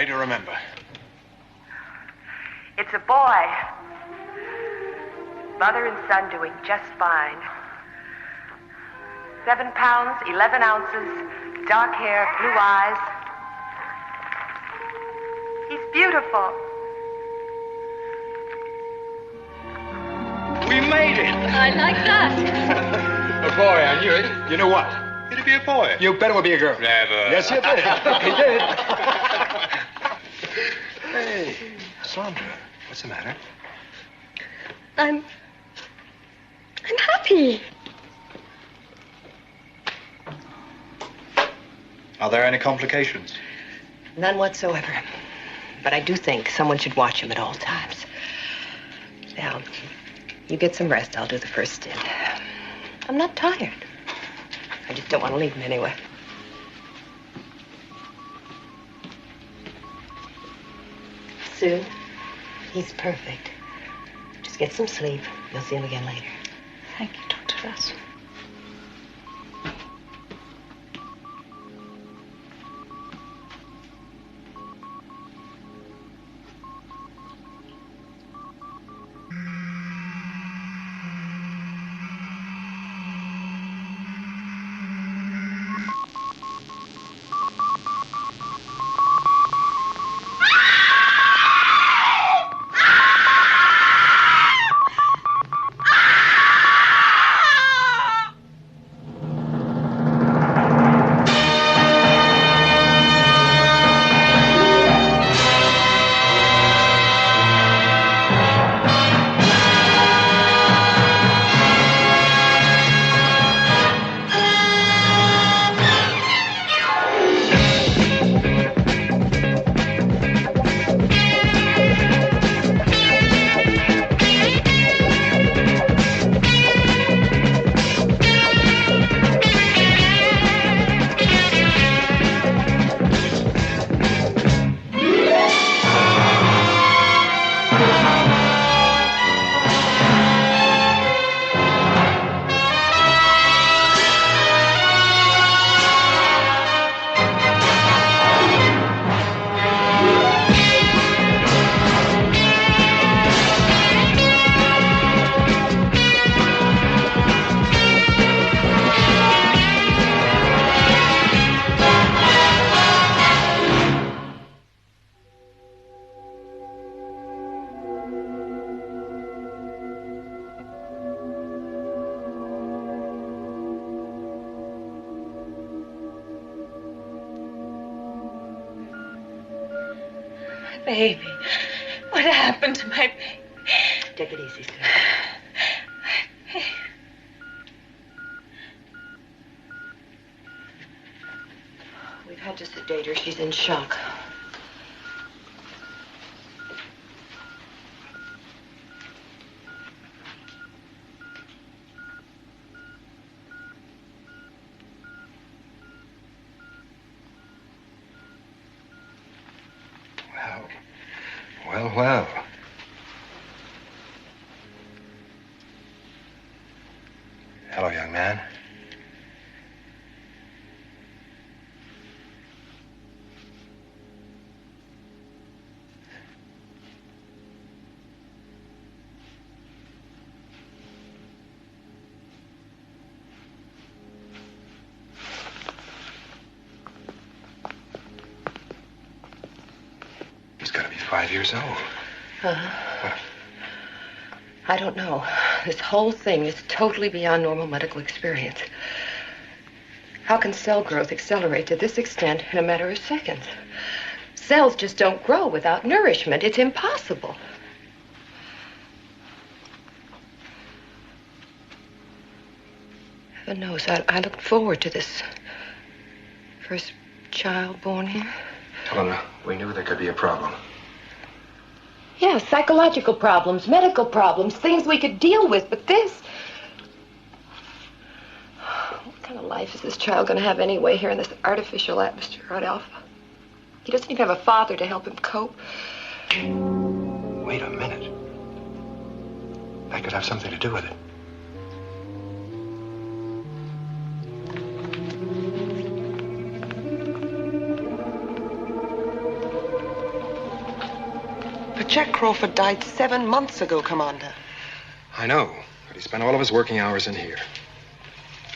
day to remember. It's a boy. Mother and son doing just fine. 7 pounds, 11 ounces, dark hair, blue eyes. He's beautiful. We made it! I like that. A boy, I knew it. You know what? It'll be a boy. You bet it will be a girl. Never. Yes, you did. He did. Hey, Sandra, what's the matter? I'm happy. Are there any complications? None whatsoever. But I do think someone should watch him at all times. Now, you get some rest. I'll do the first stint. I'm not tired. I just don't want to leave him anyway. Sue, he's perfect. Just get some sleep. You'll see him again later. Thank you, Dr. Ross. Baby, what happened to my baby? Take it easy, Sue. We've had to sedate her. She's in shock. Well. Hello, young man. He's got to be 5 years old. Uh-huh. I don't know. This whole thing is totally beyond normal medical experience. How can cell growth accelerate to this extent in a matter of seconds? Cells just don't grow without nourishment. It's impossible. Heaven knows, I looked forward to this first child born here. Helena, we knew there could be a problem. Yeah, psychological problems, medical problems, things we could deal with, but this... What kind of life is this child going to have anyway here in this artificial atmosphere at Alpha? He doesn't even have a father to help him cope. Wait a minute. That could have something to do with it. But Jack Crawford died 7 months ago, Commander. I know, but he spent all of his working hours in here.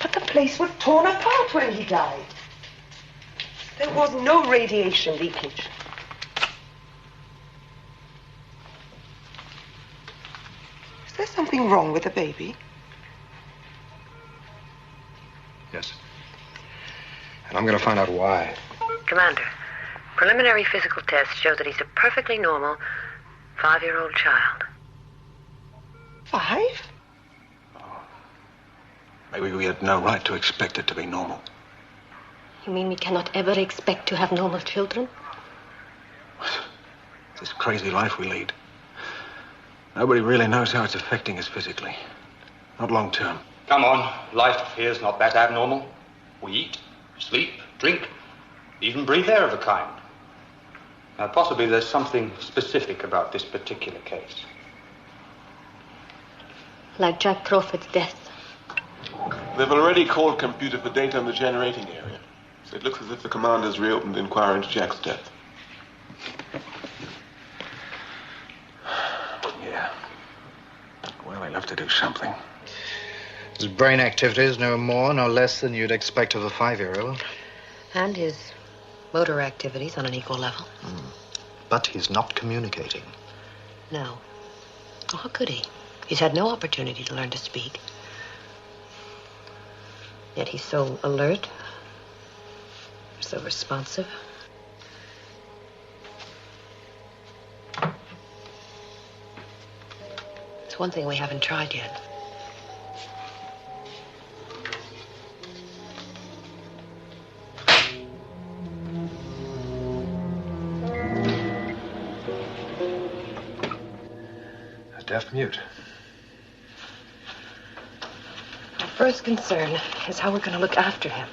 But the place was torn apart when he died. There was no radiation leakage. Is there something wrong with the baby? Yes. And I'm going to find out why. Commander, preliminary physical tests show that he's a perfectly normal 5-year-old child. 5? Maybe we had no right to expect it to be normal. You mean we cannot ever expect to have normal children? This crazy life we lead. Nobody really knows how it's affecting us physically. Not long term. Come on, life here is not that abnormal. We eat, sleep, drink, even breathe air of a kind. Now, possibly there's something specific about this particular case. Like Jack Crawford's death. They've already called computer for data on the generating area. So it looks as if the commander's reopened the inquiry into Jack's death. Yeah. Well, they'll have to do something. His brain activity is no more, no less than you'd expect of a 5-year-old. And his motor activities on an equal level. But he's not communicating. No. Well, how could he? He's had no opportunity to learn to speak. Yet he's so alert, so responsive. It's one thing we haven't tried yet. A deaf mute. Our first concern is how we're going to look after him.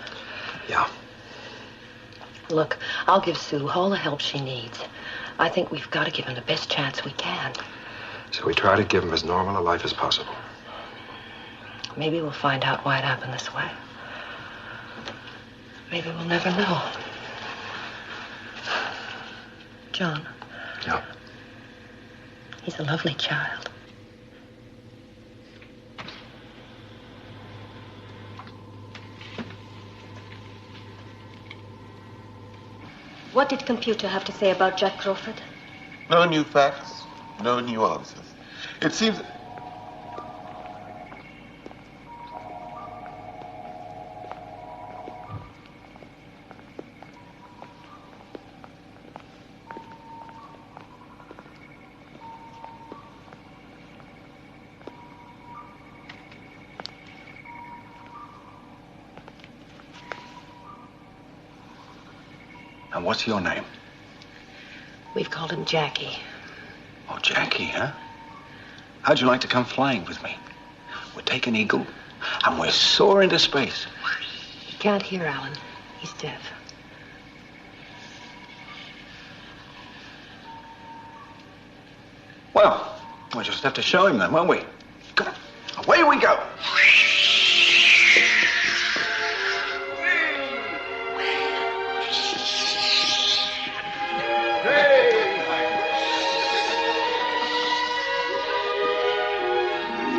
Yeah. Look, I'll give Sue all the help she needs. I think we've got to give him the best chance we can. So we try to give him as normal a life as possible. Maybe we'll find out why it happened this way. Maybe we'll never know. John. Yeah. He's a lovely child. What did computer have to say about Jack Crawford? No new facts, no new answers. It seems... And what's your name? We've called him Jackie. Oh, Jackie, huh? How'd you like to come flying with me? We'll take an eagle, and we'll soar into space. He can't hear Alan. He's deaf. Well, we'll just have to show him then, won't we? Come on. Away we go.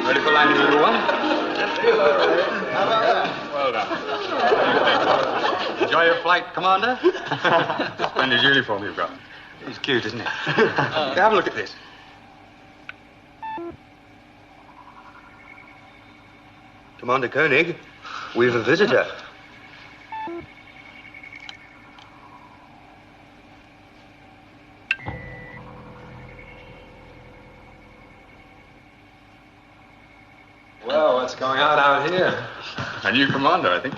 Ready for landing, number one? Well done. Enjoy your flight, Commander? Splendid uniform you've got. It's cute, isn't it? Have a look at this. Commander Koenig, we've a visitor. Well, what's going on out here? A new commander, I think.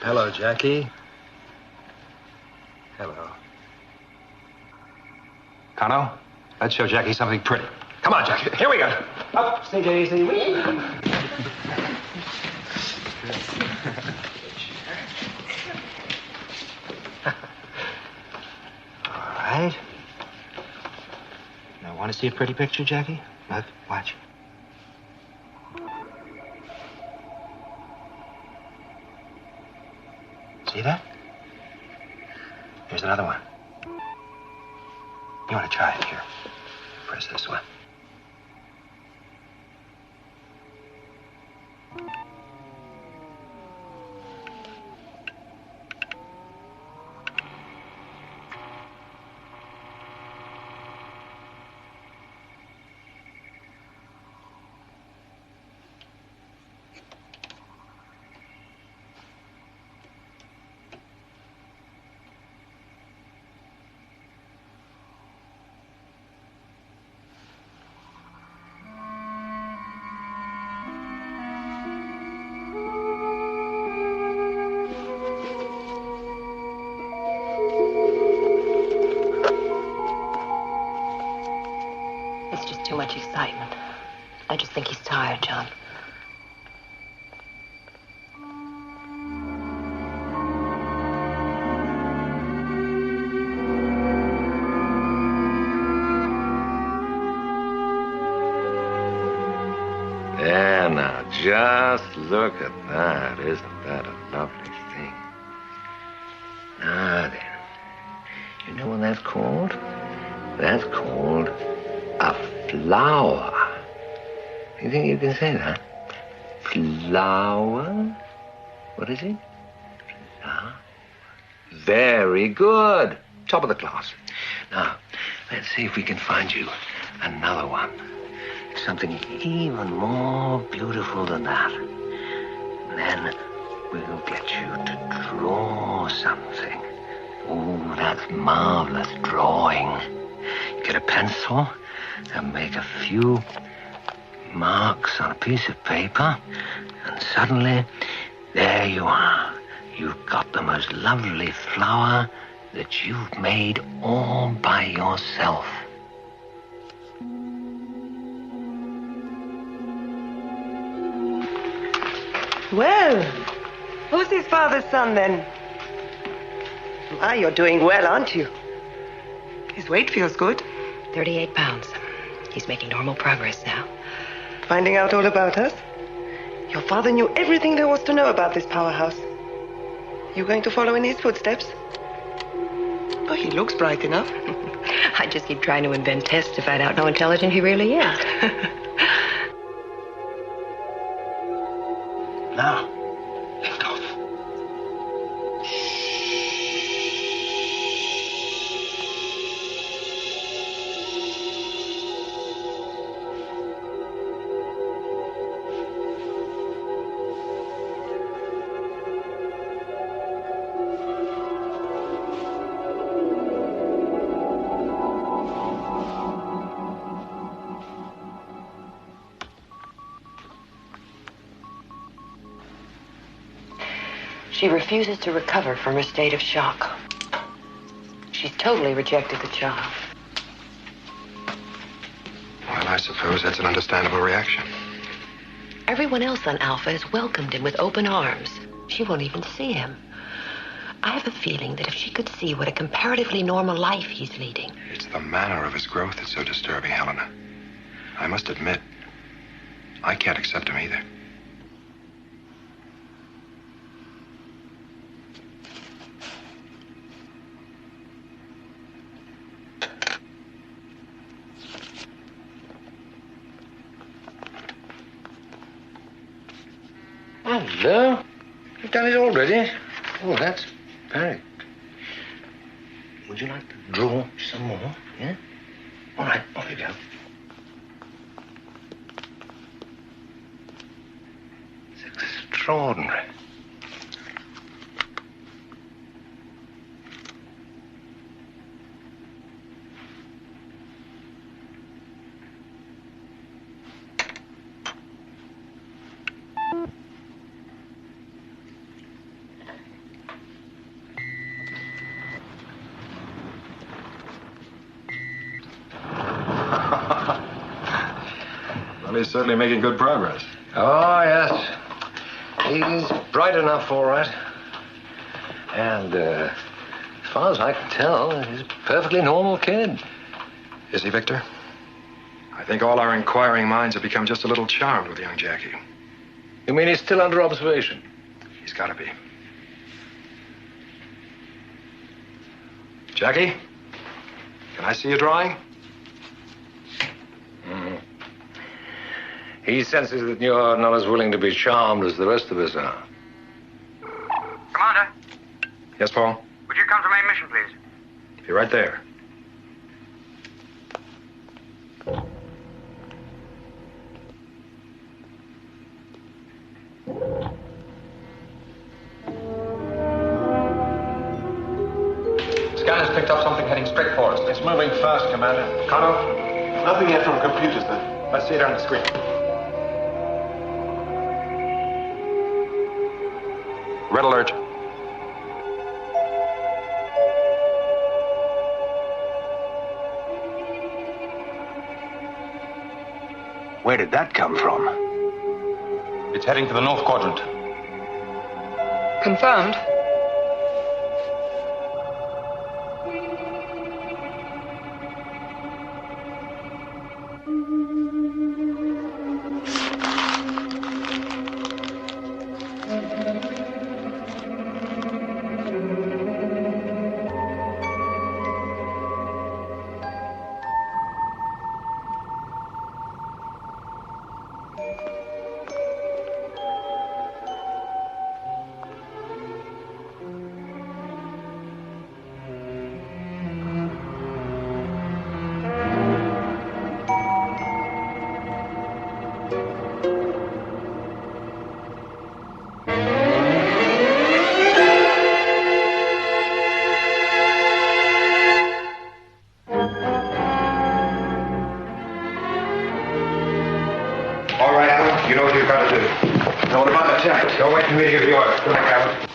Hello, Jackie. Hello. Kano, let's show Jackie something pretty. Come on, Jackie. Here we go. Up, sneak it easy. All right. Now, want to see a pretty picture, Jackie? Look, watch. See that? Here's another one. You want to try it here? Press this one. Too much excitement. I just think he's tired, John. There now, just look at that. Isn't that a lovely thing? Now then, you know what that's called? That's called a flower. You think you can say that? Flower? What is it? Flower? Very good. Top of the class. Now, let's see if we can find you another one. Something even more beautiful than that. And then we'll get you to draw something. Oh, that's marvelous drawing. Get a pencil and make a few marks on a piece of paper, and suddenly, there you are. You've got the most lovely flower that you've made all by yourself. Well, who's his father's son, then? Ah, you're doing well, aren't you? His weight feels good. 38 pounds. He's making normal progress now. Finding out all about us? Your father knew everything there was to know about this powerhouse. You going to follow in his footsteps? Oh, he looks bright enough. I just keep trying to invent tests to find out how intelligent he really is. Now, lift off. She refuses to recover from her state of shock. She's totally rejected the job. Well, I suppose that's an understandable reaction. Everyone else on Alpha has welcomed him with open arms. She won't even see him. I have a feeling that if she could see what a comparatively normal life he's leading. It's the manner of his growth that's so disturbing, Helena. I must admit, I can't accept him either. Hello? You've done it already? Oh, that's very good. Would you like to draw some more? Yeah? All right, off you go. It's extraordinary. Well, he's certainly making good progress. Oh, yes. He's bright enough, all right. And, as far as I can tell, he's a perfectly normal kid. Is he, Victor? I think all our inquiring minds have become just a little charmed with young Jackie. You mean he's still under observation? He's got to be. Jackie? Can I see your drawing? He senses that you're not as willing to be charmed as the rest of us are. Commander, Yes, Paul? would you come to main mission, please? Be right there. Scanner's picked up something heading straight for us. It's moving fast, Commander. Connor, Nothing yet from computers, sir. let's see it on the screen. Red alert. Where did that come from? It's heading for the north quadrant. Confirmed. All right, Alan, you know what you've got to do. Now, what about the tank? Don't wait for me to give you orders. Good night, Alan.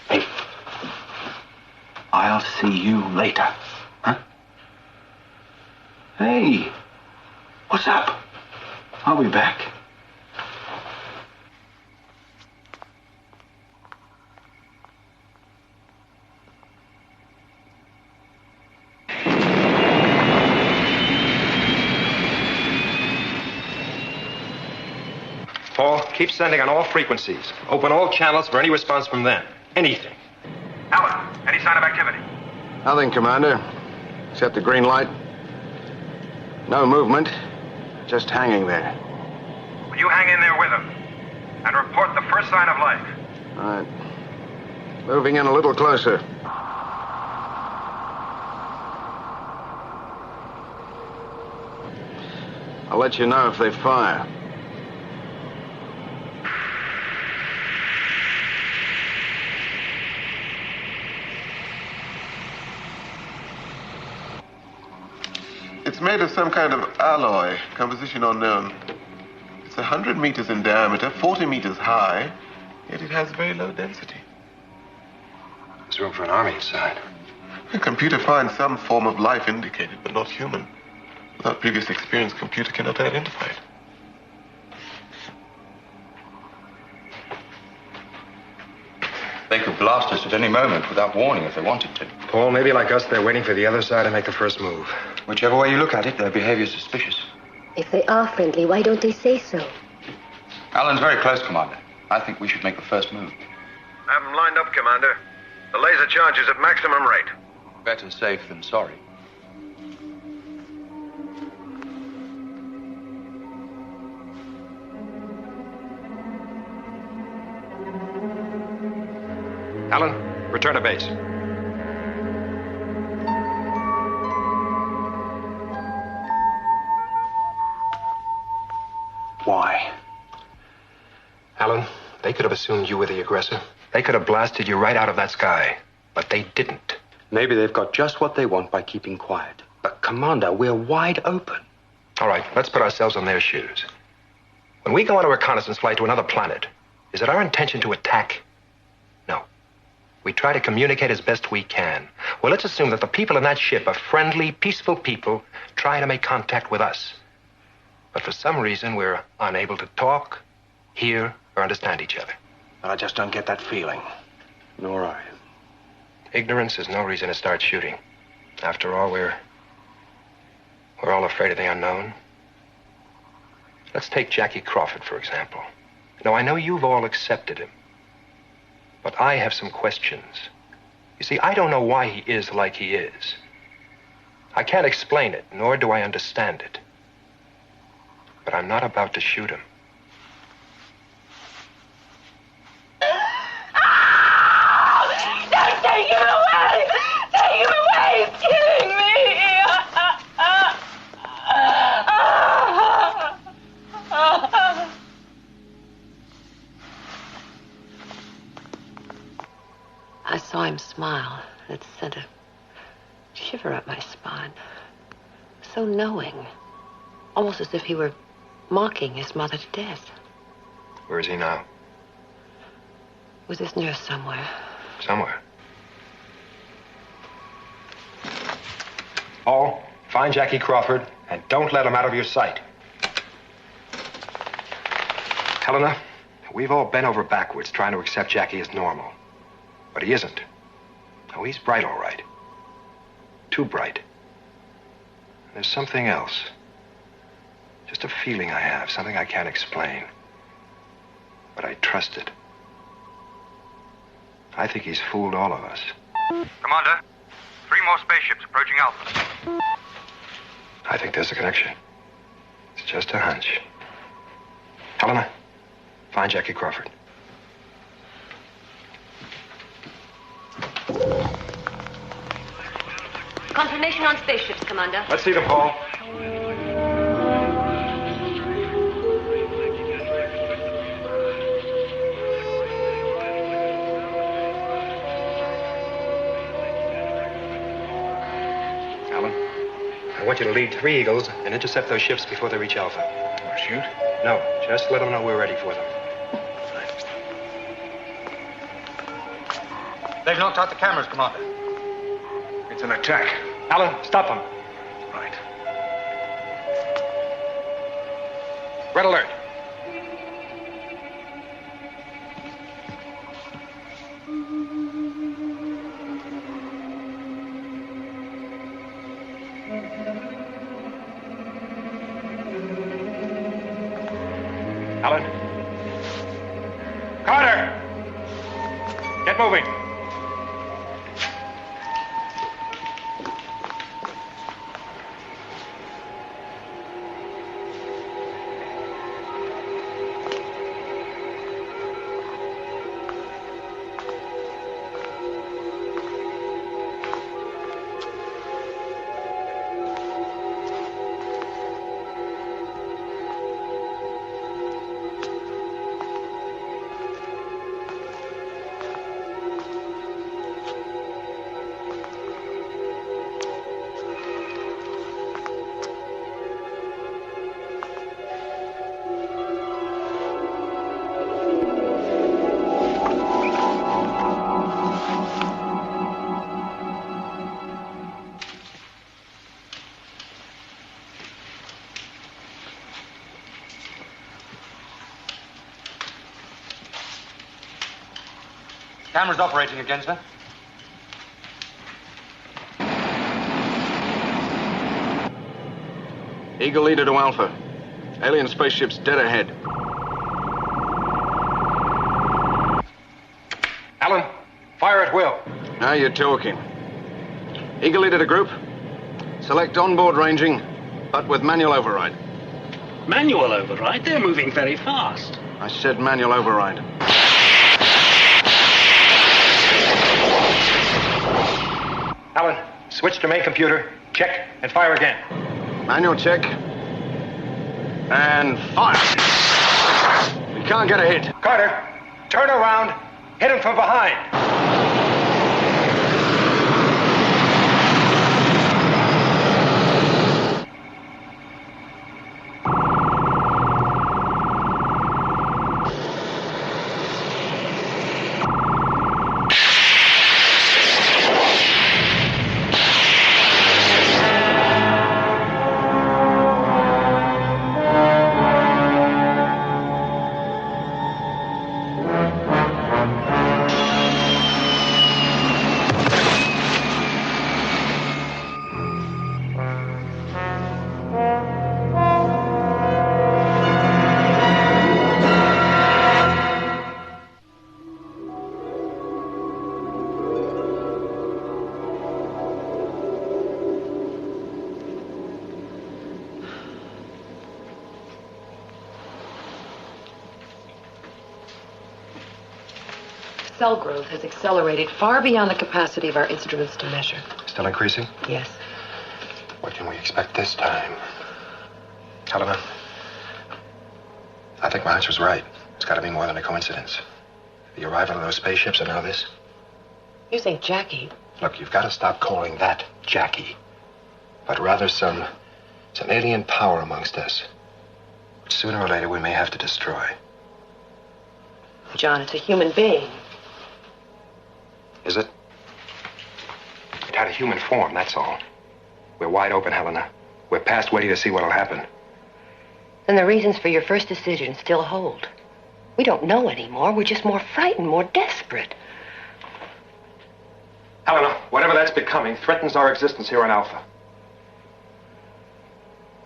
Hey, I'll see you later. Huh? Hey, what's up? I'll be back. Paul, keep sending on all frequencies. Open all channels for any response from them. Anything. Alan, any sign of activity? Nothing, Commander. Except the green light. No movement. Just hanging there. Will you hang in there with them and report the first sign of life? All right. Moving in a little closer. I'll let you know if they fire. It's made of some kind of alloy, composition unknown. It's 100 meters in diameter, 40 meters high, yet it has very low density. There's room for an army inside. A computer finds some form of life indicated, but not human. Without previous experience, computer cannot identify it. They could blast us at any moment without warning if they wanted to. Paul, maybe like us, they're waiting for the other side to make the first move. Whichever way you look at it, their behavior's suspicious. If they are friendly, why don't they say so? Alan's very close, Commander. I think we should make the first move. Have them lined up, Commander. The laser charge is at maximum rate. Better safe than sorry. Alan, return to base. Why? Alan, they could have assumed you were the aggressor. They could have blasted you right out of that sky. But they didn't. Maybe they've got just what they want by keeping quiet. But, Commander, we're wide open. All right, let's put ourselves on their shoes. When we go on a reconnaissance flight to another planet, is it our intention to attack? No. We try to communicate as best we can. Well, let's assume that the people in that ship are friendly, peaceful people trying to make contact with us. But for some reason, we're unable to talk, hear, or understand each other. I just don't get that feeling. Nor I. Ignorance is no reason to start shooting. After all, we're all afraid of the unknown. Let's take Jackie Crawford, for example. Now, I know you've all accepted him. But I have some questions. You see, I don't know why he is like he is. I can't explain it, nor do I understand it. But I'm not about to shoot him. Don't take him away! Take him away! He's killing me! I saw him smile. It sent a shiver up my spine. So knowing. Almost as if he were mocking his mother to death. Where is he now? With his nurse somewhere. Somewhere. Paul, find Jackie Crawford and don't let him out of your sight. Helena, we've all bent over backwards trying to accept Jackie as normal. But he isn't. Oh, he's bright, all right. Too bright. There's something else. Just a feeling I have, something I can't explain. But I trust it. I think he's fooled all of us. Commander, 3 more spaceships approaching Alpha. I think there's a connection. It's just a hunch. Helena, find Jackie Crawford. Confirmation on spaceships, Commander. Let's see them, Paul. Alan, I want you to lead 3 Eagles and intercept those ships before they reach Alpha. Or shoot? No, just let them know we're ready for them. They've knocked out the cameras, Commander. It's an attack. Alan, stop them. Right. Red alert. Alan. Carter! Get moving. Camera's operating again, sir. Eagle leader to Alpha. Alien spaceship's dead ahead. Alan, fire at will. Now you're talking. Eagle leader to group. Select onboard ranging, but with manual override. Manual override? They're moving very fast. I said manual override. Alan, switch to main computer, check, and fire again. Manual check. And fire. We can't get a hit. Carter, turn around, hit him from behind. cell growth has accelerated far beyond the capacity of our instruments to measure. Still increasing? Yes. What can we expect this time? Helena, I think my hunch was right. It's got to be more than a coincidence. The arrival of those spaceships and now this. You think Jackie? Look, you've got to stop calling that Jackie. But rather some alien power amongst us, which sooner or later we may have to destroy. John, it's a human being. Is it? It had a human form, that's all. We're wide open, Helena. We're past waiting to see what'll happen. Then the reasons for your first decision still hold. We don't know anymore. We're just more frightened, more desperate. Helena, whatever that's becoming threatens our existence here on Alpha.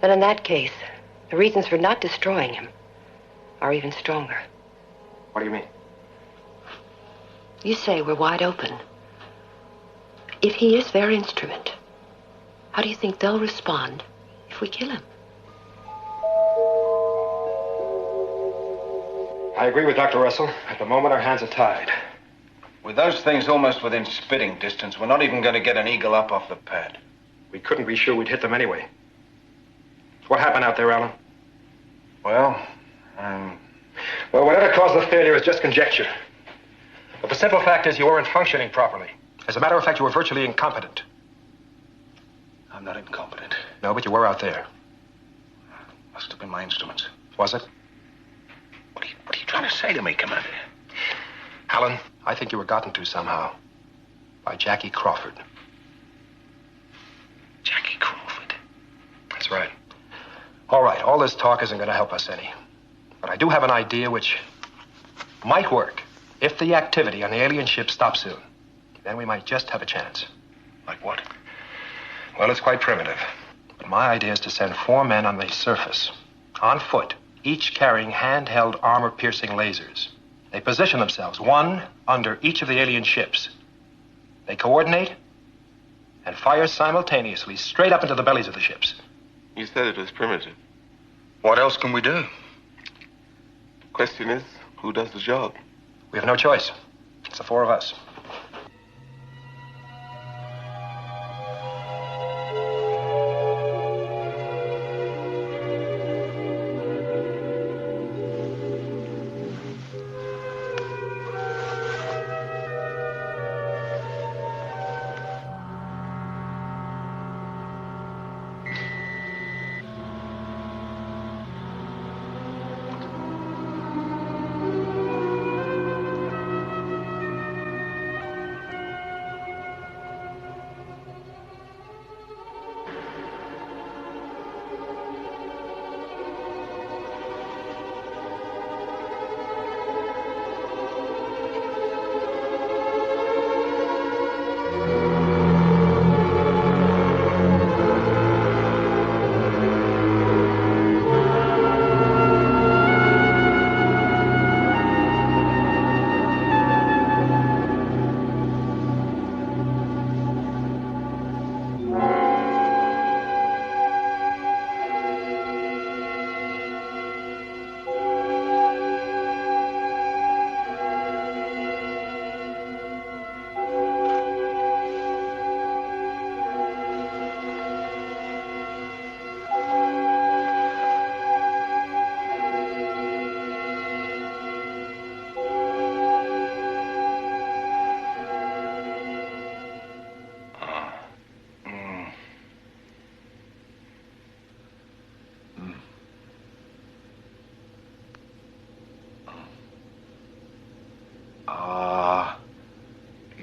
Then in that case, the reasons for not destroying him are even stronger. What do you mean? You say we're wide open. If he is their instrument, how do you think they'll respond if we kill him? I agree with Dr. Russell. At the moment, our hands are tied. With those things almost within spitting distance, we're not even going to get an eagle up off the pad. We couldn't be sure we'd hit them anyway. What happened out there, Alan? Well, Well, whatever caused the failure is just conjecture. But the simple fact is you weren't functioning properly. As a matter of fact, you were virtually incompetent. I'm not incompetent. No, but you were out there. Must have been my instruments. Was it? What are you trying to say to me, Commander? Alan, I think you were gotten to somehow. By Jackie Crawford. Jackie Crawford? That's right. All right, all this talk isn't going to help us any. But I do have an idea which might work if the activity on the alien ship stops soon. Then we might just have a chance. Like what? Well, it's quite primitive. But my idea is to send 4 men on the surface, on foot, each carrying handheld armor-piercing lasers. They position themselves, one under each of the alien ships. They coordinate and fire simultaneously straight up into the bellies of the ships. You said it was primitive. What else can we do? Question is, who does the job? We have no choice. It's the 4 of us.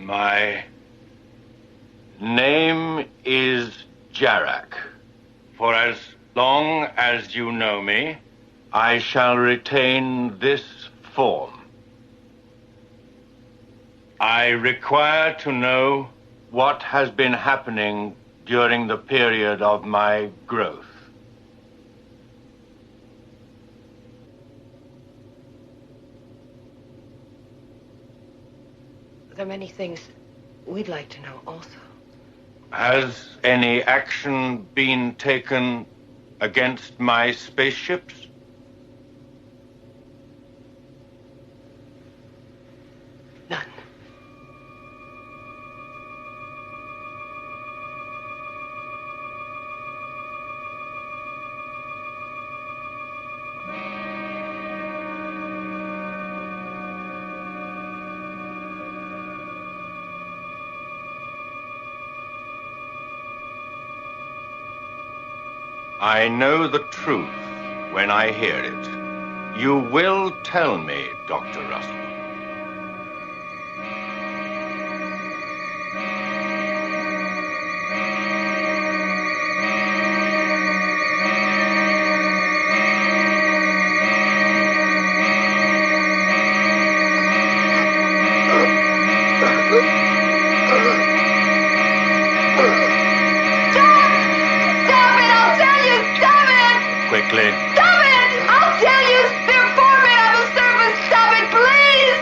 My name is Jarak. For as long as you know me, I shall retain this form. I require to know what has been happening during the period of my growth. There are many things we'd like to know also. Has any action been taken against my spaceships? None. I know the truth when I hear it. You will tell me, Dr. Russell. Quickly. Stop it! I'll tell you! They're foremen of the service! Stop it, please!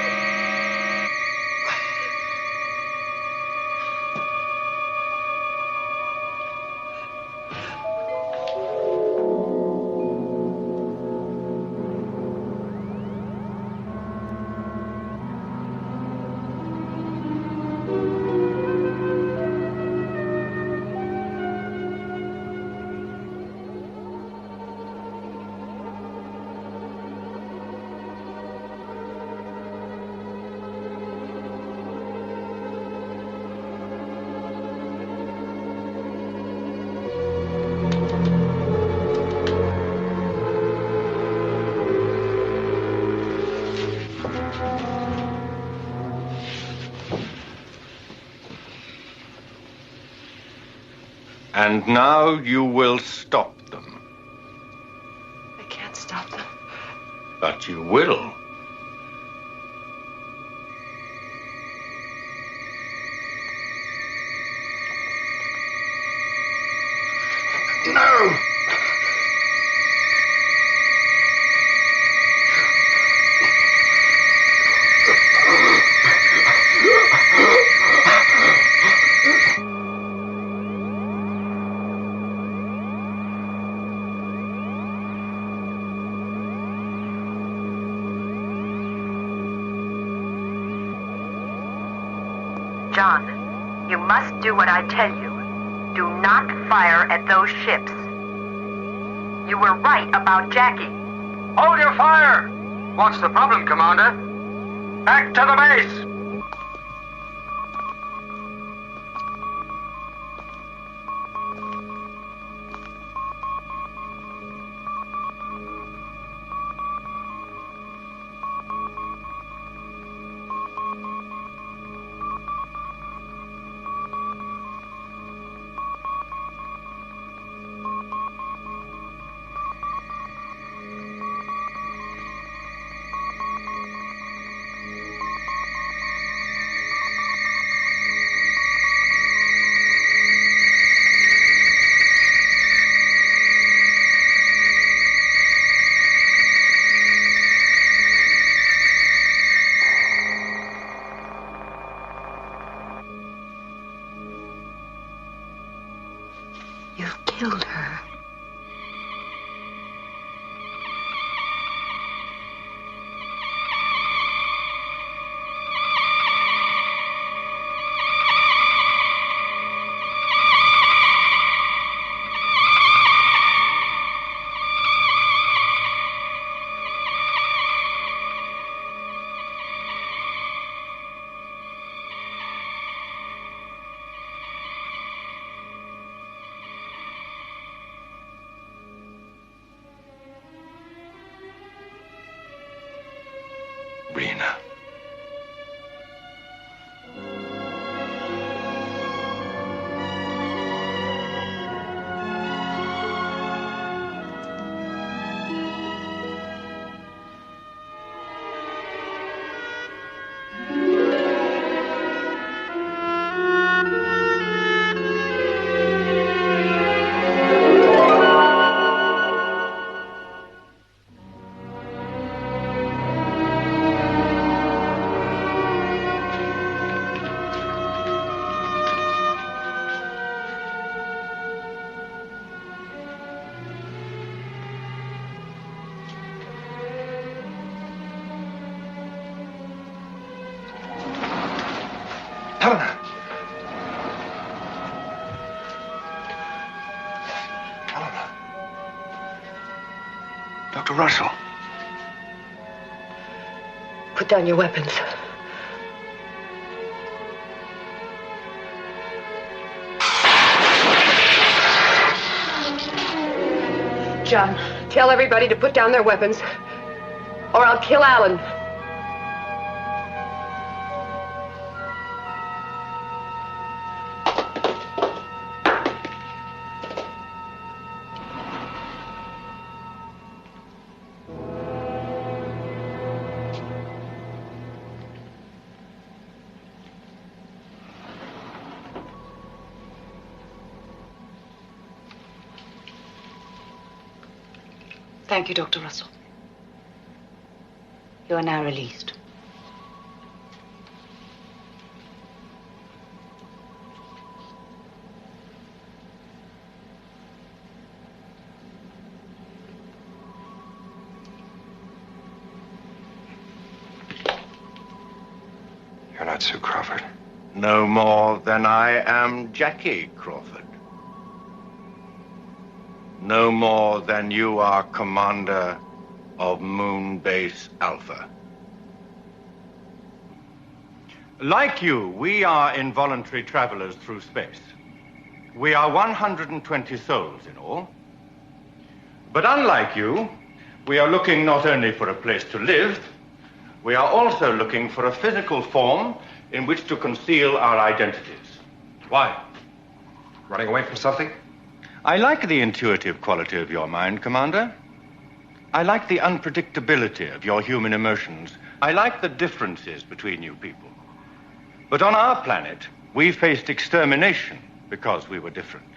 And now you will stop them. I can't stop them. But you will. No! John, you must do what I tell you. Do not fire at those ships. You were right about Jackie. Hold your fire! What's the problem, Commander? Back to the base! You've killed her. Rena. Helena! Dr. Russell. Put down your weapons. John, tell everybody to put down their weapons, or I'll kill Alan. Thank you, Dr. Russell. You are now released. You're not Sue Crawford. No more than I am Jackie Crawford. No more than you are commander of Moon Base Alpha. Like you, we are involuntary travelers through space. We are 120 souls in all. But unlike you, we are looking not only for a place to live, we are also looking for a physical form in which to conceal our identities. Why? Running away from something? I like the intuitive quality of your mind, Commander. I like the unpredictability of your human emotions. I like the differences between you people. But on our planet, we faced extermination because we were different.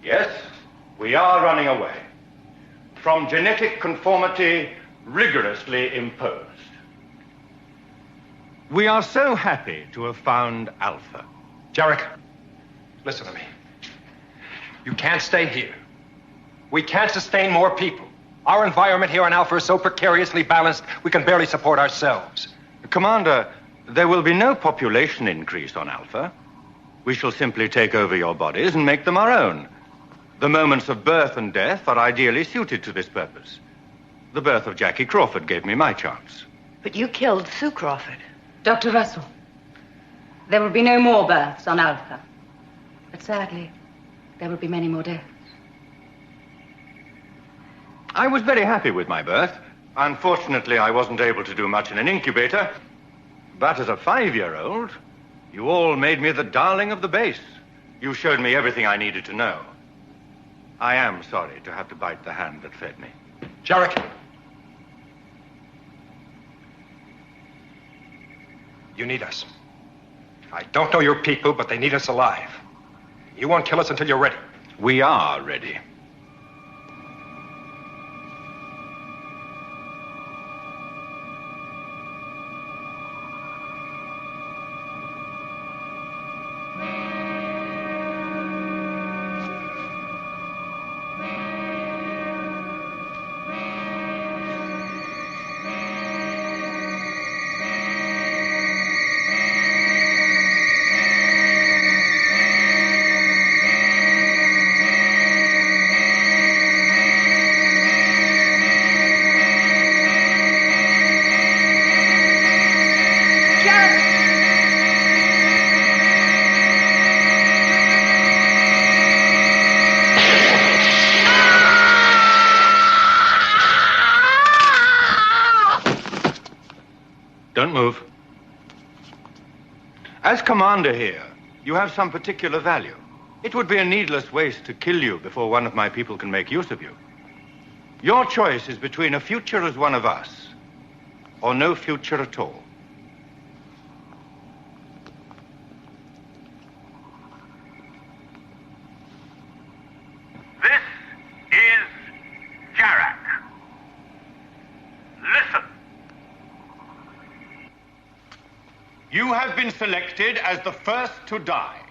Yes, we are running away from genetic conformity rigorously imposed. We are so happy to have found Alpha. Jarek, listen to me. You can't stay here. We can't sustain more people. Our environment here on Alpha is so precariously balanced, we can barely support ourselves. Commander, there will be no population increase on Alpha. We shall simply take over your bodies and make them our own. The moments of birth and death are ideally suited to this purpose. The birth of Jackie Crawford gave me my chance. But you killed Sue Crawford. Dr. Russell, there will be no more births on Alpha. But sadly, there will be many more deaths. I was very happy with my birth. Unfortunately, I wasn't able to do much in an incubator. But as a 5-year-old, you all made me the darling of the base. You showed me everything I needed to know. I am sorry to have to bite the hand that fed me. Jarek! You need us. I don't know your people, but they need us alive. You won't kill us until you're ready. We are ready. Don't move. As commander here, you have some particular value. It would be a needless waste to kill you before one of my people can make use of you. Your choice is between a future as one of us or no future at all. This is Jarak. Listen. You have been selected as the first to die.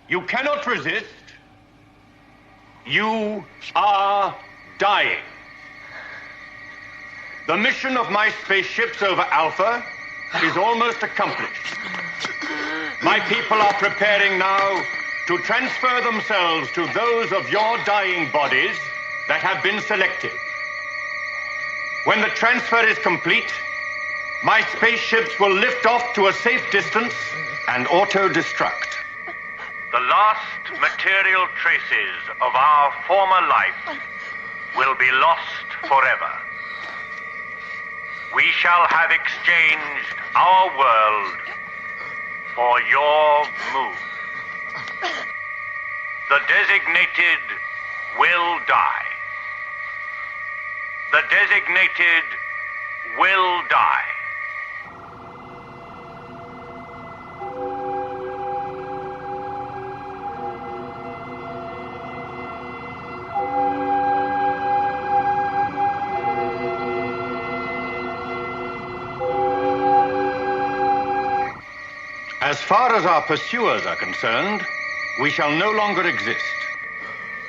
You cannot resist. You are dying. The mission of my spaceships over Alpha is almost accomplished. My people are preparing now to transfer themselves to those of your dying bodies that have been selected. When the transfer is complete, my spaceships will lift off to a safe distance and auto-destruct. The last material traces of our former life will be lost forever. We shall have exchanged our world for your moon. The designated will die. The designated will die. As far as our pursuers are concerned, we shall no longer exist.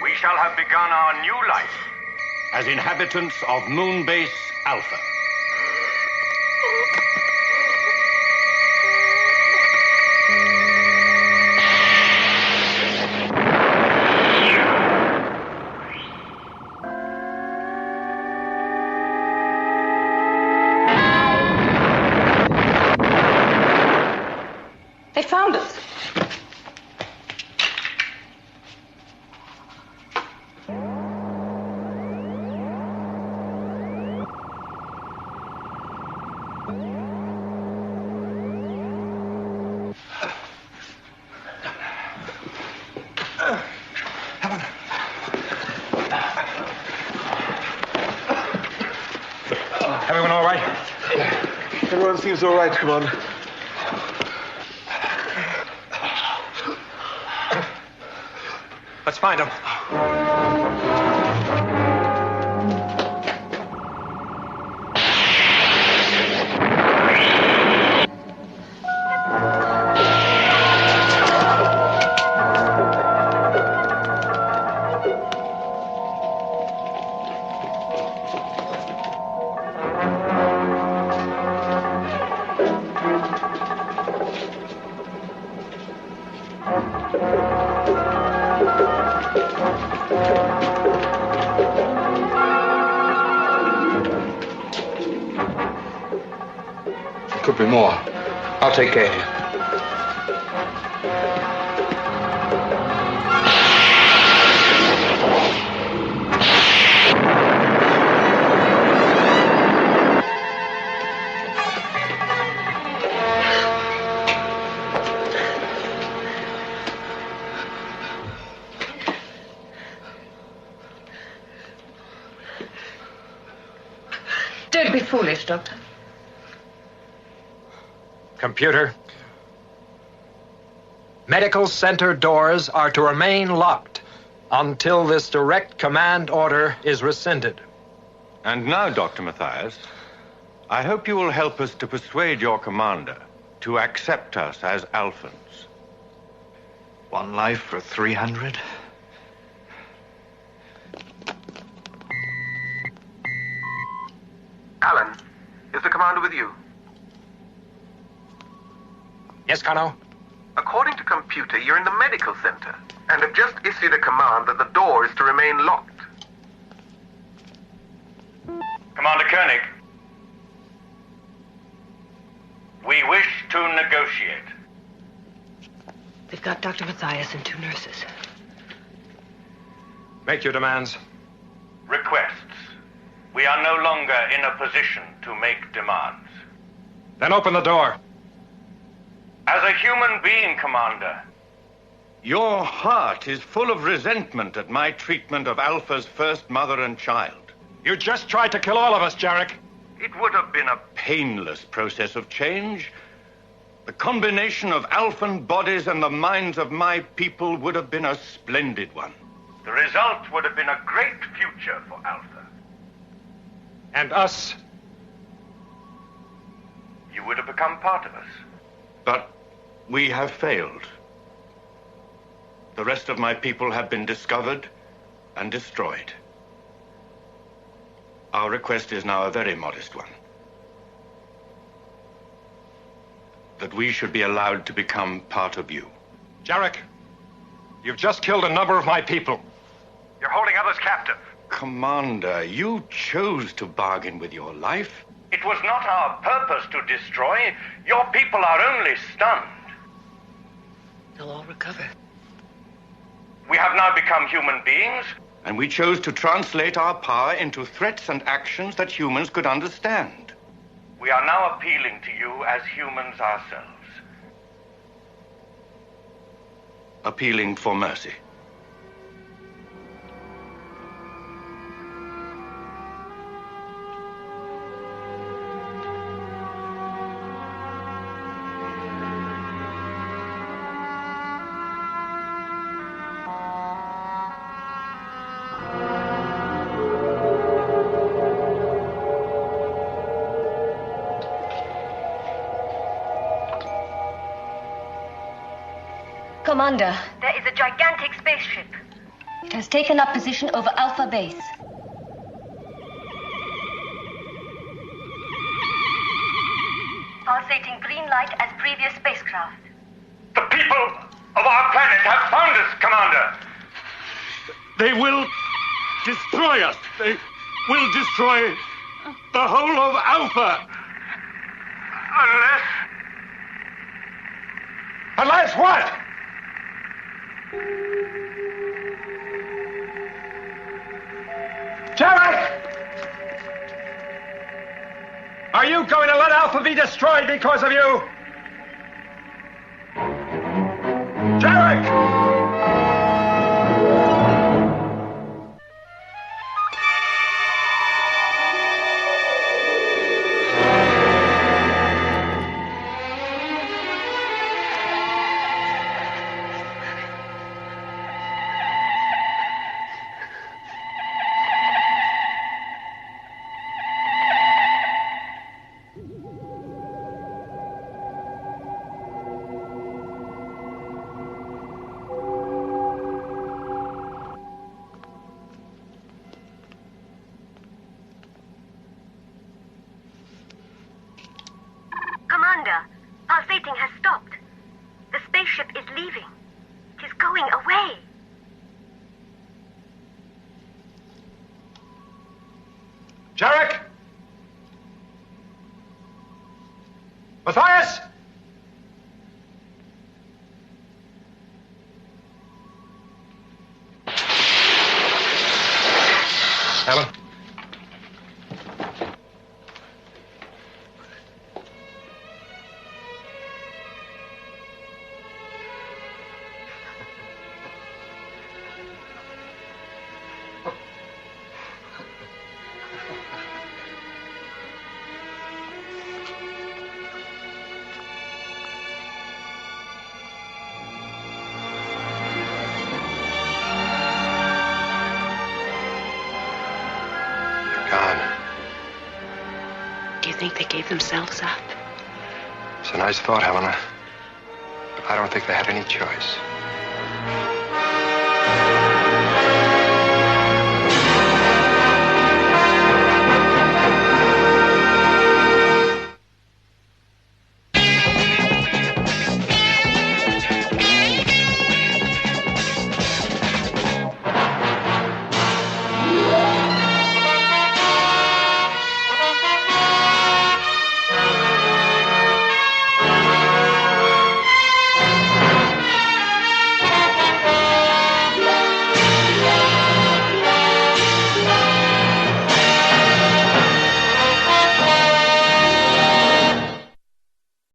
We shall have begun our new life as inhabitants of Moon Base Alpha. They found us. Everyone all right? Everyone seems all right, Commander. Let's find him. Could be more. I'll take care of you. Don't be foolish, Doctor. Computer. Medical center doors are to remain locked until this direct command order is rescinded. And now, Dr. Mathias, I hope you will help us to persuade your commander to accept us as Alphans. One life for 300? Alan, is the commander with you? Yes, Kano? According to computer, you're in the medical center and have just issued a command that the door is to remain locked. Commander Koenig, we wish to negotiate. They've got Dr. Mathias and 2 nurses. Make your demands. Requests. We are no longer in a position to make demands. Then open the door. As a human being, Commander. Your heart is full of resentment at my treatment of Alpha's first mother and child. You just tried to kill all of us, Jarek. It would have been a painless process of change. The combination of Alphan bodies and the minds of my people would have been a splendid one. The result would have been a great future for Alpha. And us. You would have become part of us. But we have failed. The rest of my people have been discovered and destroyed. Our request is now a very modest one. That we should be allowed to become part of you. Jarek, you've just killed a number of my people. You're holding others captive. Commander, you chose to bargain with your life. It was not our purpose to destroy. Your people are only stunned. They'll all recover. We have now become human beings. And we chose to translate our power into threats and actions that humans could understand. We are now appealing to you as humans ourselves. Appealing for mercy. Commander, There is a gigantic spaceship. it has taken up position over Alpha Base. Pulsating green light as previous spacecraft. The people of our planet have found us, Commander. They will destroy us. They will destroy the whole of Alpha. Unless what? Jarek! Are you going to let Alpha be destroyed because of you? Jarek! Commander, pulsating has stopped. The spaceship is leaving. It is going away. Jarek! Matthias! Helen? Do you think they gave themselves up? It's a nice thought, Helena. But I don't think they had any choice.